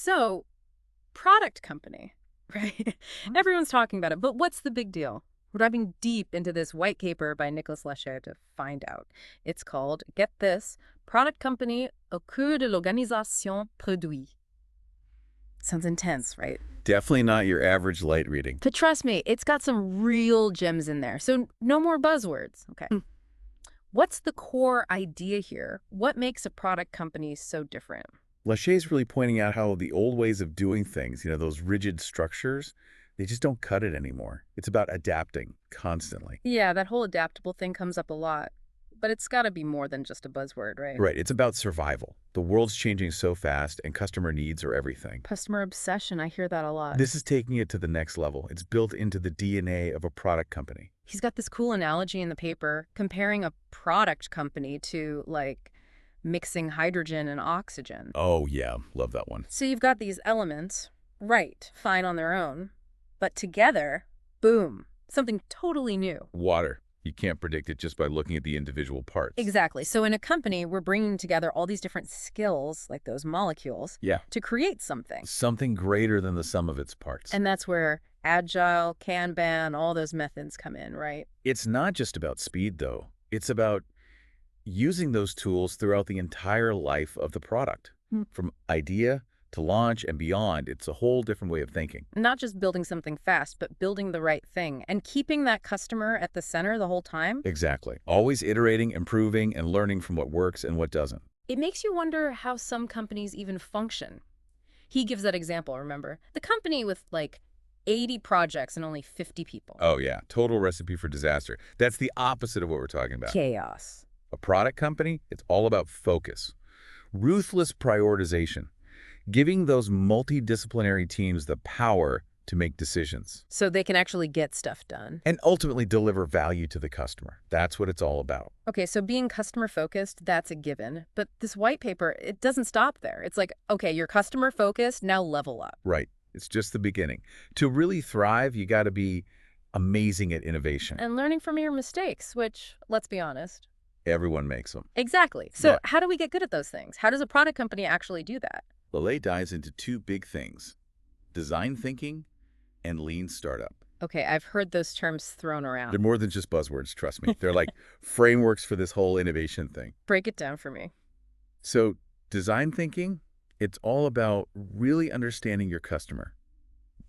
So, product company, right? Everyone's talking about it, but what's the big deal? We're diving deep into this white paper by Nicolas LOCHET to find out. It's called, get this, Product Company au cœur de l'organisation produit. Sounds intense, right? Definitely not your average light reading. But trust me, it's got some real gems in there. So no more buzzwords. Okay. What's the core idea here? What makes a product company so different? Lachet's really pointing out how the old ways of doing things, those rigid structures, they just don't cut it anymore. It's about adapting constantly. Yeah, that whole adaptable thing comes up a lot. But it's got to be more than just a buzzword, right? Right. It's about survival. The world's changing so fast, and customer needs are everything. Customer obsession, I hear that a lot. This is taking it to the next level. It's built into the DNA of a product company. He's got this cool analogy in the paper comparing a product company to, like, mixing hydrogen and oxygen. Oh, yeah. Love that one. So you've got these elements, right, fine on their own, but together, boom, something totally new. Water. You can't predict it just by looking at the individual parts. Exactly. So in a company, we're bringing together all these different skills, like those molecules, to create something. Something greater than the sum of its parts. And that's where Agile, Kanban, all those methods come in, right? It's not just about speed, though. It's about using those tools throughout the entire life of the product. From idea to launch and beyond, it's a whole different way of thinking. Not just building something fast, but building the right thing and keeping that customer at the center the whole time. Exactly. Always iterating, improving, and learning from what works and what doesn't. It makes you wonder how some companies even function. He gives that example, remember? The company with like 80 projects and only 50 people. Oh, yeah. Total recipe for disaster. That's the opposite of what we're talking about. Chaos. A product company, it's all about focus. Ruthless prioritization. Giving those multidisciplinary teams the power to make decisions. So they can actually get stuff done. And ultimately deliver value to the customer. That's what it's all about. Okay, so being customer-focused, that's a given. But this white paper, it doesn't stop there. It's like, okay, you're customer-focused, now level up. Right. It's just the beginning. To really thrive, you got to be amazing at innovation. And learning from your mistakes, which, let's be honest, everyone makes them. Exactly. So how do we get good at those things? How does a product company actually do that? LOCHET dives into two big things, design thinking and lean startup. Okay, I've heard those terms thrown around. They're more than just buzzwords, trust me. They're like frameworks for this whole innovation thing. Break it down for me. So design thinking, it's all about really understanding your customer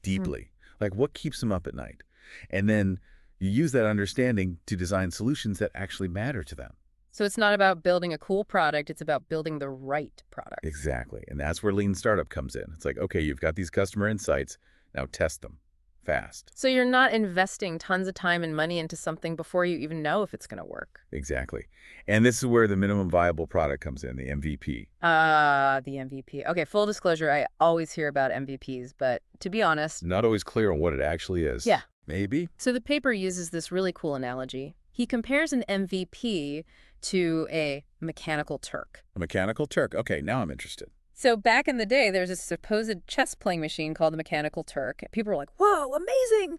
deeply. Like what keeps them up at night. And then you use that understanding to design solutions that actually matter to them. So it's not about building a cool product, it's about building the right product. Exactly. And that's where lean startup comes in. It's like, okay, you've got these customer insights, now test them fast. So you're not investing tons of time and money into something before you even know if it's going to work. Exactly. And this is where the minimum viable product comes in, the MVP. The MVP. Okay, full disclosure, I always hear about MVPs, but to be honest... Not always clear on what it actually is. Yeah. Maybe. So the paper uses this really cool analogy. He compares an MVP to a mechanical Turk. A mechanical Turk. Okay, now I'm interested. So back in the day, there's a supposed chess playing machine called the mechanical Turk. People were like, whoa, amazing.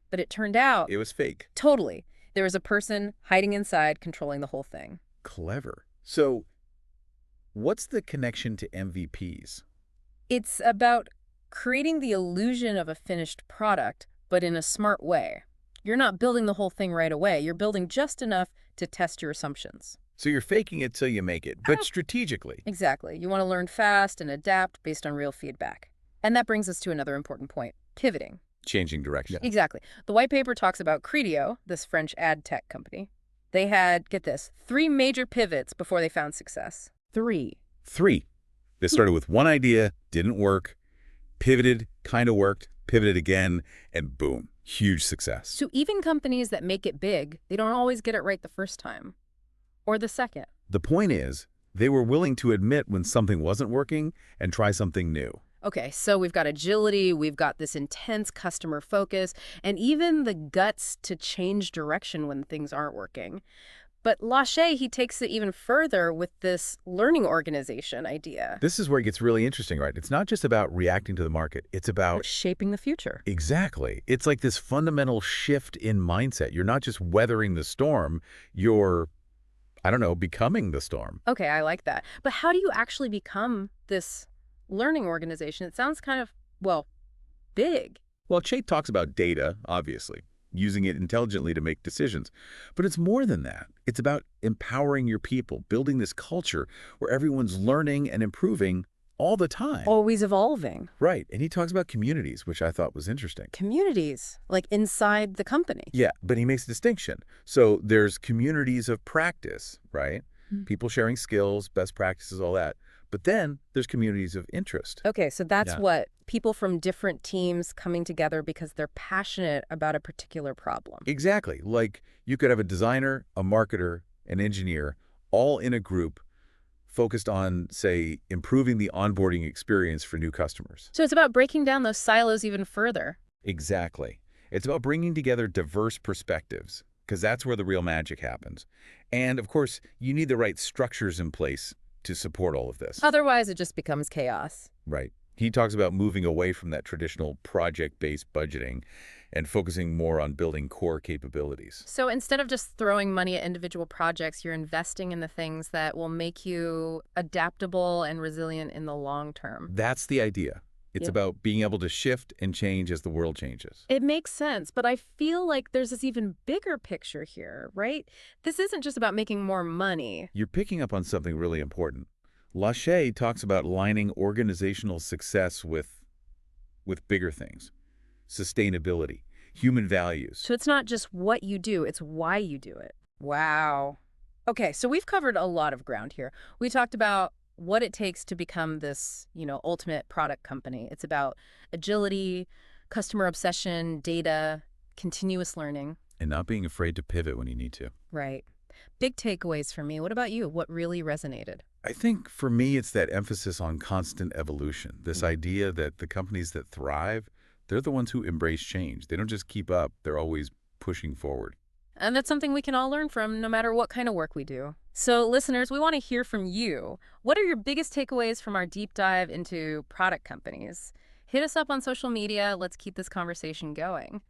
But it turned out... It was fake. Totally. There was a person hiding inside controlling the whole thing. Clever. So what's the connection to MVPs? It's about creating the illusion of a finished product, but in a smart way. You're not building the whole thing right away. You're building just enough to test your assumptions. So you're faking it till you make it, but strategically. Exactly. You want to learn fast and adapt based on real feedback. And that brings us to another important point, pivoting. Changing direction. Exactly. The white paper talks about Criteo, this French ad tech company. They had, get this, 3 major pivots before they found success. 3. They started with one idea, didn't work, pivoted, kind of worked, pivoted again, and boom, huge success. So even companies that make it big, they don't always get it right the first time. Or the second. The point is, they were willing to admit when something wasn't working and try something new. Okay, so we've got agility, we've got this intense customer focus, and even the guts to change direction when things aren't working. But LOCHET, he takes it even further with this learning organization idea. This is where it gets really interesting, right? It's not just about reacting to the market. It's about shaping the future. Exactly. It's like this fundamental shift in mindset. You're not just weathering the storm. You're, I don't know, becoming the storm. Okay, I like that. But how do you actually become this learning organization. It sounds kind of, well, big. Well, Che talks about data, obviously, using it intelligently to make decisions. But it's more than that. It's about empowering your people, building this culture where everyone's learning and improving all the time. Always evolving. Right. And he talks about communities, which I thought was interesting. Communities, like inside the company. Yeah, but he makes a distinction. So there's communities of practice, right? People sharing skills, best practices, all that. But then there's communities of interest. Okay, so that's Yeah. what people from different teams coming together because they're passionate about a particular problem. Exactly. Like you could have a designer, a marketer, an engineer, all in a group focused on, say, improving the onboarding experience for new customers. So it's about breaking down those silos even further. Exactly. It's about bringing together diverse perspectives, because that's where the real magic happens. And, of course, you need the right structures in place to support all of this. Otherwise, it just becomes chaos. Right. He talks about moving away from that traditional project-based budgeting and focusing more on building core capabilities. So instead of just throwing money at individual projects, you're investing in the things that will make you adaptable and resilient in the long term. That's the idea. It's Yep. about being able to shift and change as the world changes. It makes sense, but I feel like there's this even bigger picture here, right? This isn't just about making more money. You're picking up on something really important. LOCHET talks about lining organizational success with bigger things. Sustainability, human values. So it's not just what you do, it's why you do it. Wow. Okay, so we've covered a lot of ground here. We talked about what it takes to become this, ultimate product company. It's about agility, customer obsession, data, continuous learning. And not being afraid to pivot when you need to. Right. Big takeaways for me. What about you? What really resonated? I think for me, it's that emphasis on constant evolution. This idea that the companies that thrive, they're the ones who embrace change. They don't just keep up, they're always pushing forward. And that's something we can all learn from no matter what kind of work we do. So listeners, we want to hear from you. What are your biggest takeaways from our deep dive into product companies? Hit us up on social media. Let's keep this conversation going.